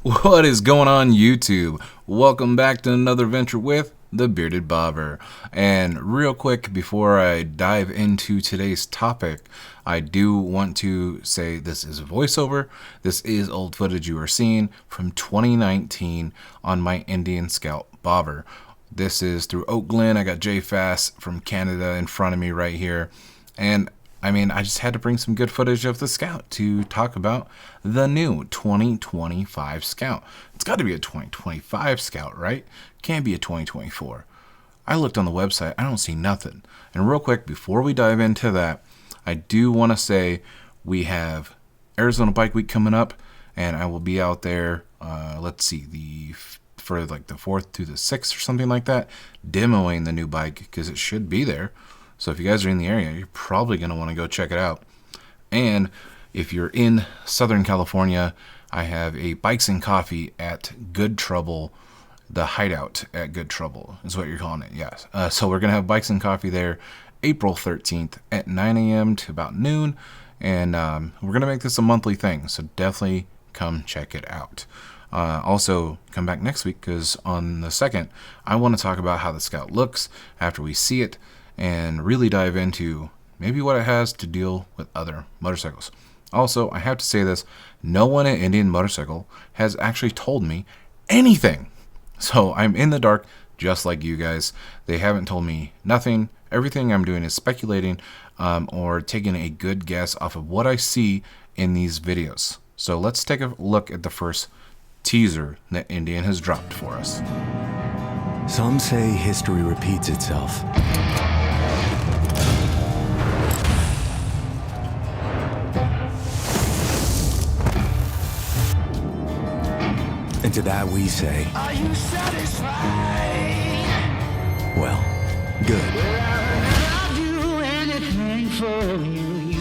What is going on, YouTube? Welcome back to another venture with the Bearded Bobber. And real quick, before I dive into today's topic, I do want to say this is a voiceover. This is old footage you are seeing from 2019 on my Indian Scout Bobber. This is through Oak Glen. I got J Fast from Canada in front of me right here. And I just had to bring some good footage of the Scout to talk about the new 2025 Scout. It's got to be a 2025 Scout, right? Can't be a 2024. I looked on the website. I don't see nothing. And real quick, before we dive into that, I do want to say we have Arizona Bike Week coming up, and I will be out there, for like the 4th to the 6th or something like that, demoing the new bike because it should be there. So if you guys are in the area, you're probably going to want to go check it out. And if you're in Southern California, I have a Bikes and Coffee at Good Trouble, the Hideout at Good Trouble is what you're calling it, yes. So we're going to have Bikes and Coffee there April 13th at 9 a.m. to about noon. And we're going to make this a monthly thing, so definitely come check it out. Also, come back next week because on the 2nd, I want to talk about how the Scout looks after we see it, and really dive into maybe what it has to deal with other motorcycles. Also, I have to say this, no one at Indian Motorcycle has actually told me anything. So I'm in the dark just like you guys. They haven't told me nothing. Everything I'm doing is speculating or taking a good guess off of what I see in these videos. So let's take a look at the first teaser that Indian has dropped for us. Some say history repeats itself. And to that we say, are you satisfied? Well, good. I'll do anything for you,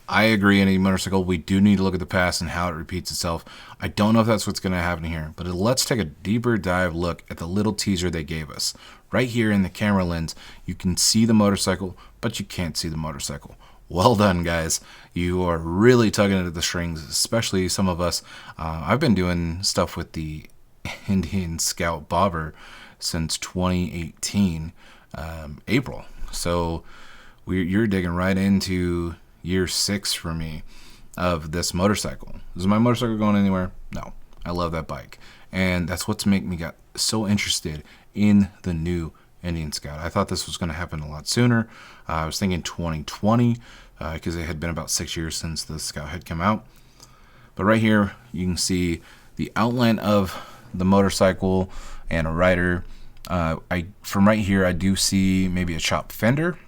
I agree, Indian Motorcycle. We do need to look at the past and how it repeats itself. I don't know if that's what's going to happen here, but let's take a deeper dive look at the little teaser they gave us. Right here in the camera lens, you can see the motorcycle, but you can't see the motorcycle. Well done, guys. You are really tugging at the strings, especially some of us. I've been doing stuff with the Indian Scout Bobber since 2018, April. So you're digging right into year 6 for me of this motorcycle. Is my motorcycle going anywhere? No. I love that bike. And that's what's made me got so interested in the new Indian Scout. I thought this was going to happen a lot sooner. I was thinking 2020 because it had been about 6 years since the Scout had come out. But right here, you can see the outline of the motorcycle and a rider. From right here, I do see maybe a chopped fender.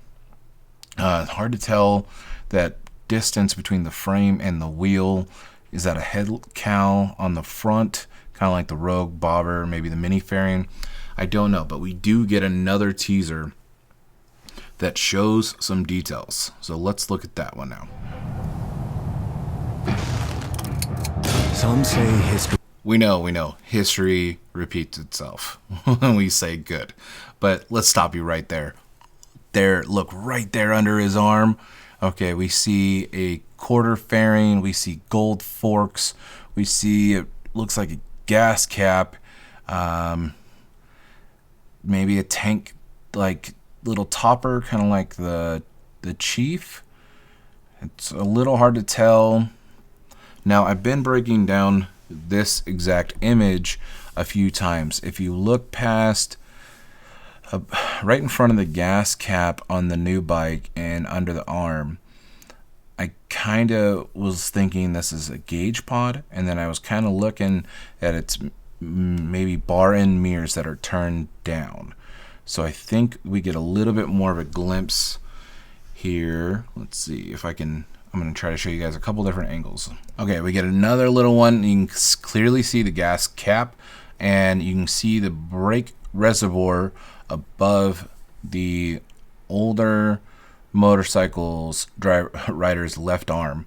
Hard to tell that distance between the frame and the wheel. Is that a head cowl on the front, kind of like the Rogue Bobber, maybe the mini fairing? I don't know, but we do get another teaser that shows some details. So let's look at that one now. Some say history. We know. History repeats itself when we say good. But let's stop you right there. Look right there under his arm. Okay, we see a quarter fairing. We see gold forks. We see it looks like a gas cap. Maybe a tank, like little topper, kind of like the Chief. It's a little hard to tell. Now, I've been breaking down this exact image a few times. If you look past right in front of the gas cap on the new bike and under the arm, I kind of was thinking this is a gauge pod, and then I was kind of looking at its maybe bar end mirrors that are turned down. So I think we get a little bit more of a glimpse here. Let's see if I can. I'm going to try to show you guys a couple different angles. Okay, we get another little one. You can clearly see the gas cap, and you can see the brake reservoir above the older motorcycles rider's left arm,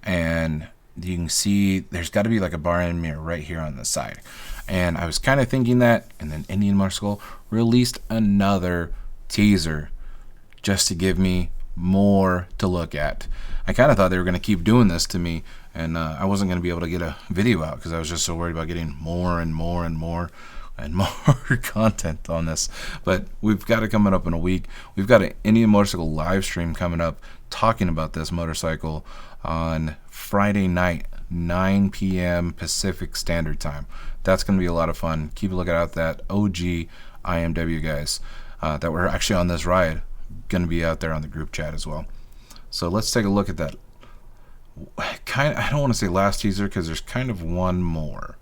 and you can see there's got to be like a bar end mirror right here on the side. And I was kind of thinking that, and then Indian Motorcycle released another teaser just to give me more to look at. I kind of thought they were going to keep doing this to me, and I wasn't going to be able to get a video out because I was just so worried about getting more and more and more and more content on this. But we've got it coming up in a week. We've got an Indian Motorcycle live stream coming up talking about this motorcycle on Friday night, 9 p.m. Pacific Standard Time. That's going to be a lot of fun. Keep a lookout at that. OG IMW guys that were actually on this ride going to be out there on the group chat as well. So let's take a look at that. I don't want to say last teaser because there's kind of one more.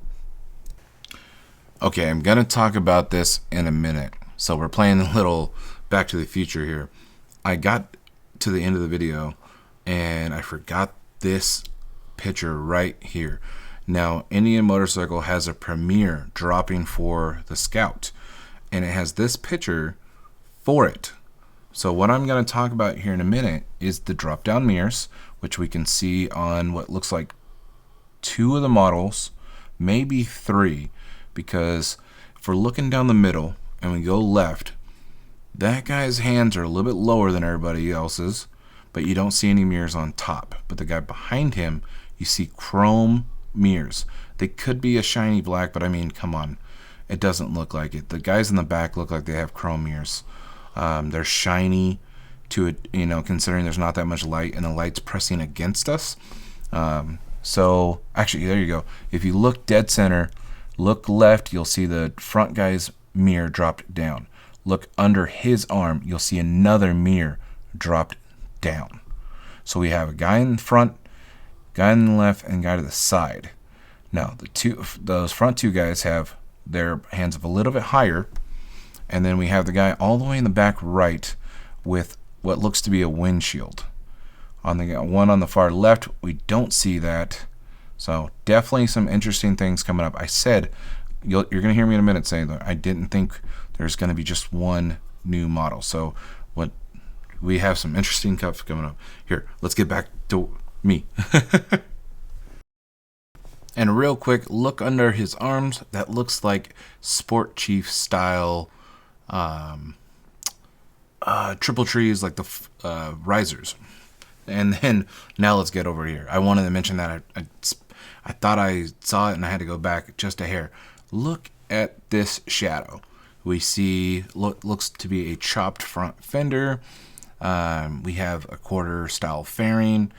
Okay, I'm going to talk about this in a minute. So we're playing a little Back to the Future here. I got to the end of the video and I forgot this picture right here. Now, Indian Motorcycle has a premiere dropping for the Scout, and it has this picture for it. So what I'm going to talk about here in a minute is the drop-down mirrors, which we can see on what looks like 2 of the models, maybe 3, because if we're looking down the middle and we go left, that guy's hands are a little bit lower than everybody else's, but you don't see any mirrors on top. But the guy behind him, you see chrome mirrors. They could be a shiny black, but I mean, come on, it doesn't look like it. The guys in the back look like they have chrome mirrors. They're shiny to it, you know, considering there's not that much light and the light's pressing against us. So actually, there you go. If you look dead center, look left, you'll see the front guy's mirror dropped down. Look under his arm, you'll see another mirror dropped down. So we have a guy in front, guy on the left, and guy to the side. Now those front 2 guys have their hands up a little bit higher, and then we have the guy all the way in the back right with what looks to be a windshield. On the one on the far left, we don't see that. So definitely some interesting things coming up. I said, you're going to hear me in a minute saying that I didn't think there's going to be just one new model. So we have some interesting stuff coming up. Here, let's get back to me. And real quick, look under his arms. That looks like Sport Chief style triple trees, like the risers. And then now let's get over here. I wanted to mention that I thought I saw it and I had to go back just a hair. Look at this shadow. We see looks to be a chopped front fender. We have a quarter style fairing.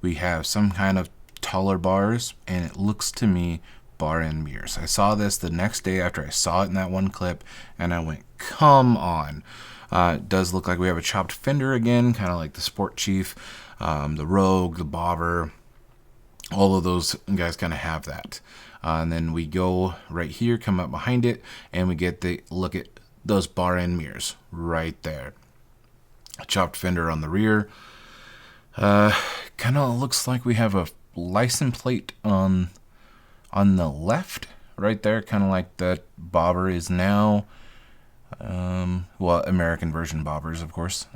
We have some kind of taller bars, and it looks to me bar end mirrors. I saw this the next day after I saw it in that one clip, and I went, come on. It does look like we have a chopped fender again, kind of like the Sport Chief, the Rogue, the Bobber. All of those guys kind of have that. And then we go right here, come up behind it, and we get the look at those bar end mirrors right there. A chopped fender on the rear. Kind of looks like we have a license plate on the left right there, kind of like that Bobber is now. Well, American version Bobbers, of course.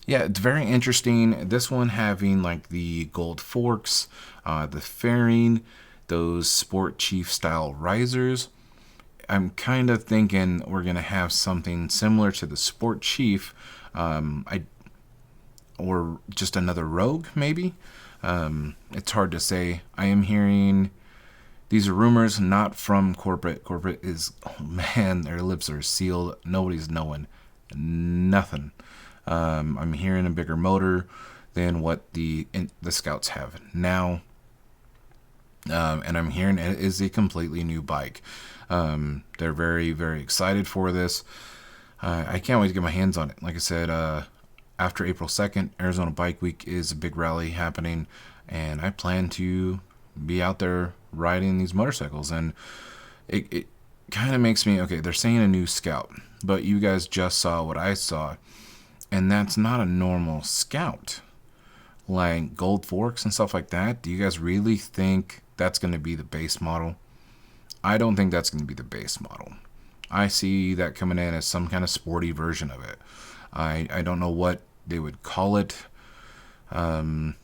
Yeah, it's very interesting. This one having like the gold forks, the fairing, those Sport Chief style risers. I'm kind of thinking we're going to have something similar to the Sport Chief, or just another Rogue, maybe. It's hard to say. I am hearing these are rumors, not from corporate. Corporate is, oh man, their lips are sealed. Nobody's knowing nothing. I'm hearing a bigger motor than what the Scouts have now. And I'm hearing it is a completely new bike. They're very, very excited for this. I can't wait to get my hands on it. Like I said, after April 2nd, Arizona Bike Week is a big rally happening, and I plan to be out there riding these motorcycles. And it kind of makes me, okay, they're saying a new Scout, but you guys just saw what I saw, and that's not a normal Scout. Like gold forks and stuff like that, do you guys really think that's going to be the base model? I don't think that's going to be the base model. I see that coming in as some kind of sporty version of it. I don't know what they would call it. You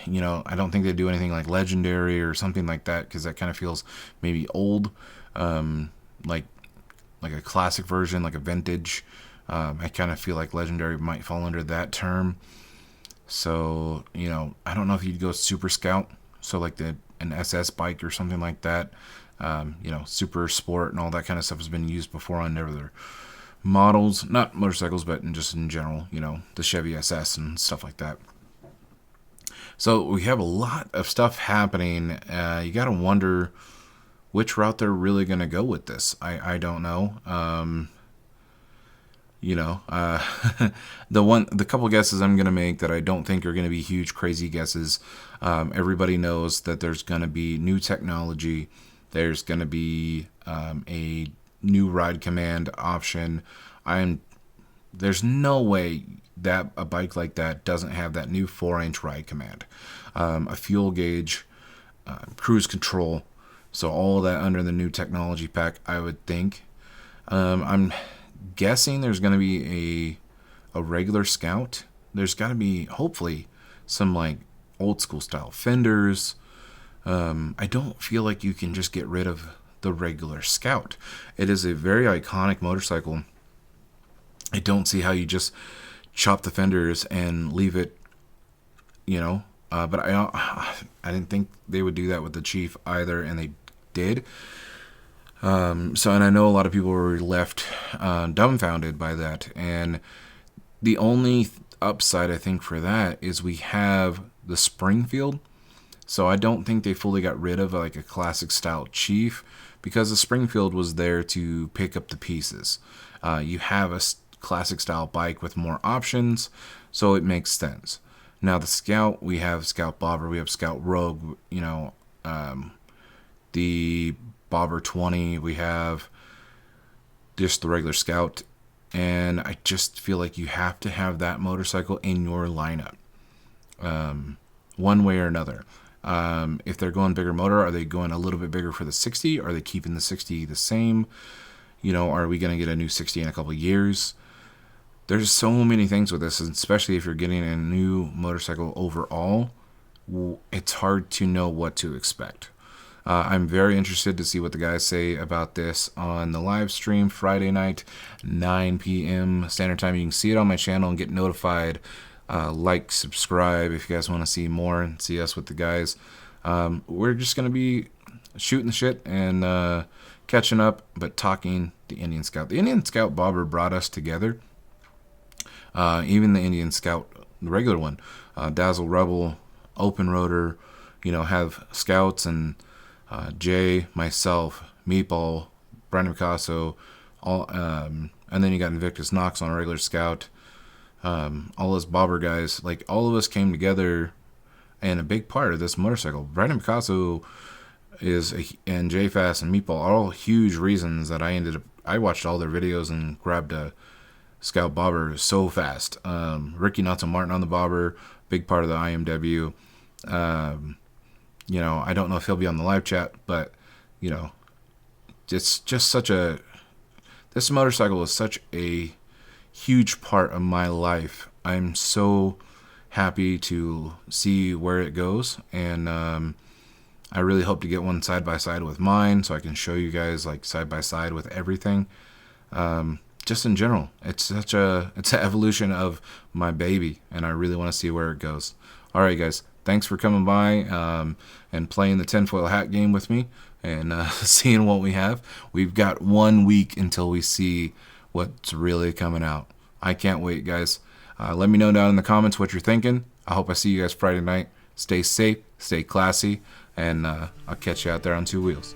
know, I don't think they do anything like legendary or something like that, because that kind of feels maybe old, like a classic version, like a vintage I kind of feel like legendary might fall under that term. So, you know, I don't know if you'd go super scout, so like an SS bike or something like that. You know, super sport and all that kind of stuff has been used before on other models, not motorcycles, but just in general, you know, the Chevy SS and stuff like that. So we have a lot of stuff happening. You got to wonder which route they're really going to go with this. I don't know. You know, the couple guesses I'm going to make that I don't think are going to be huge, crazy guesses. Everybody knows that there's going to be new technology. There's going to be a new ride command option. There's no way that a bike like that doesn't have that new 4-inch ride command, a fuel gauge, cruise control. So all of that under the new technology pack, I would think. I'm guessing there's going to be a regular Scout. There's got to be, hopefully, some like old school style fenders. I don't feel like you can just get rid of the regular Scout. It is a very iconic motorcycle. I don't see how you just chop the fenders and leave it, you know. But I didn't think they would do that with the Chief either, and they did. And I know a lot of people were left dumbfounded by that. And the only upside I think for that is we have the Springfield. So I don't think they fully got rid of like a classic style Chief, because the Springfield was there to pick up the pieces. You have a classic style bike with more options, so it makes sense. Now the Scout, we have Scout Bobber, we have Scout Rogue, you know, the Bobber 20, we have just the regular Scout, and I just feel like you have to have that motorcycle in your lineup, one way or another. If they're going bigger motor, are they going a little bit bigger for the 60? Are they keeping the 60 the same? You know, are we going to get a new 60 in a couple of years? There's so many things with this, especially if you're getting a new motorcycle overall. It's hard to know what to expect. I'm very interested to see what the guys say about this on the live stream Friday night, 9 p.m. Standard Time. You can see it on my channel and get notified. Like, subscribe if you guys want to see more and see us with the guys. We're just going to be shooting the shit and catching up, but talking the Indian Scout. The Indian Scout Bobber brought us together. Even the Indian Scout, the regular one, Dazzle Rebel, Open Rotor, you know, have Scouts and Jay, myself, Meatball, Brandon Picasso, all, and then you got Invictus Knox on a regular Scout. All those Bobber guys, like all of us came together, and a big part of this motorcycle. Brandon Picasso and Jay Fast and Meatball are all huge reasons that I watched all their videos and grabbed a Scout Bobber so fast. Ricky Notto Martin on the Bobber, big part of the IMW. You know, I don't know if he'll be on the live chat, but you know, it's just this motorcycle is such a huge part of my life. I'm so happy to see where it goes, and I really hope to get one side by side with mine, so I can show you guys like side by side with everything. Just in general, it's an evolution of my baby, and I really want to see where it goes. All right, guys, thanks for coming by and playing the tinfoil hat game with me and seeing what we have. We've got 1 week until we see what's really coming out. I can't wait, guys. Let me know down in the comments what you're thinking. I hope I see you guys Friday night. Stay safe, stay classy, and I'll catch you out there on two wheels.